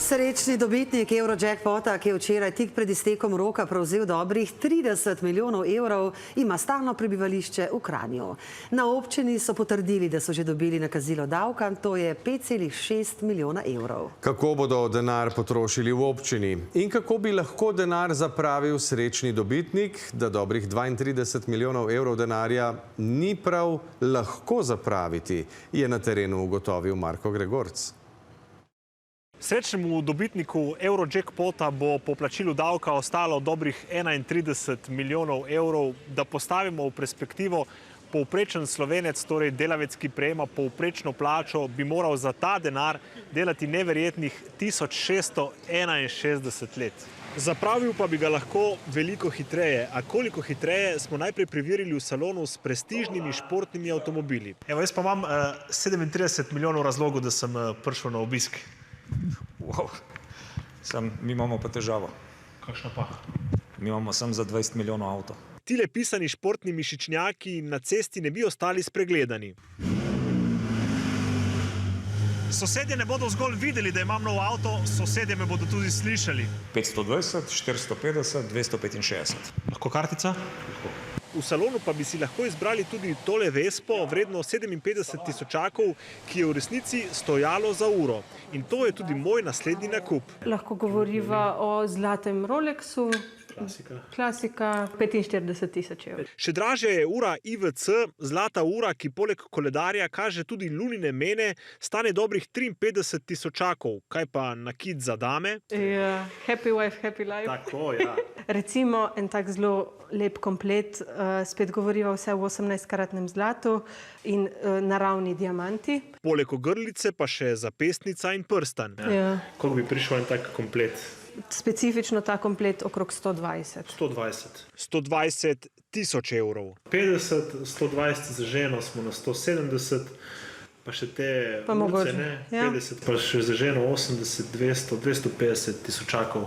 Srečni dobitnik Eurojackpota, ki je včeraj tik pred iztekom roka prevzel dobrih 30 milijonov evrov, ima stalno prebivališče v Kranju. Na občini so potrdili, da so že dobili nakazilo davka, to je 5,6 milijona evrov. Kako bodo denar potrošili v občini in kako bi lahko denar zapravil srečni dobitnik, da dobrih 32 milijonov evrov denarja ni prav lahko zapraviti, je na terenu ugotovil Marko Gregorc. Srečnemu dobitniku Eurojackpota bo po plačilu davka ostalo dobrih 31 milijonov evrov. Da postavimo v perspektivo, povprečen Slovenec, torej delavec, ki prejema povprečno plačo, bi moral za ta denar delati neverjetnih 1661 let. Zapravil pa bi ga lahko veliko hitreje. A koliko hitreje, smo najprej preverili v salonu s prestižnimi športnimi avtomobili. Evo, jaz pa imam 37 milijonov razlogov, da sem prišel na obisk. Wow. Mi imamo pa težavo. Kakšna pa? Mi imamo samo za 20 milijonov avto. Tile pisani športni mišičnjaki na cesti ne bi ostali spregledani. Sosedje ne bodo zgolj videli, da imam nov avto, sosedje me bodo tudi slišali. 520, 450, 265. Lahko kartica? V salonu pa bi si lahko izbrali tudi tole Vespo, vredno 57 tisočakov, ki je v resnici stojalo za uro. In to je tudi moj naslednji nakup. Lahko govoriva o zlatem Rolexu. Klasika 45 tisoč evrov. Še dražja je ura IWC, zlata ura, ki poleg koledarja kaže tudi lunine mene, stane dobrih 53 tisočakov. Kaj pa nakit za dame? Happy wife, happy life. Tako, ja. Recimo en tak zelo lep komplet, spet govoriva vse v 18-karatnem zlatu in naravni diamanti. Poleg ogrlice pa še zapestnica in prstan. Ja. Koliko bi prišel en tak komplet? Specifično ta komplet okrog 120. 120 tisoč evrov. 50, 120 za ženo smo na 170, pa še te urce, ne? 50, pa še za ženo 80, 200, 250 tisočakov.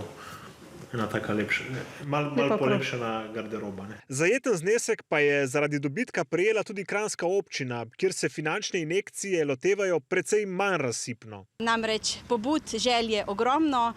Ena taka lepša, malo polepšana garderoba. Ne? Zajeten znesek pa je zaradi dobitka prejela tudi Kranjska občina, kjer se finančne injekcije lotevajo precej manj razsipno. Namreč pobud, želje ogromno,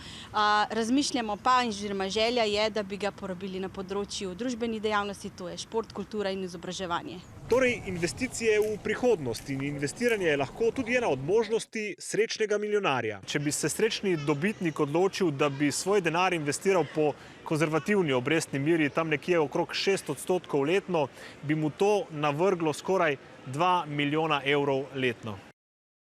razmišljamo pa, oziroma želja je, da bi ga porabili na področju družbenih dejavnosti, to je šport, kultura in izobraževanje. Torej, investicije v prihodnost in investiranje je lahko tudi ena od možnosti srečnega milijonarja. Če bi se srečni dobitnik odločil, da bi svoj denar investiral po konzervativni obrestni meri, tam nekje okrog 6% letno, bi mu to navrglo skoraj 2 milijona evrov letno.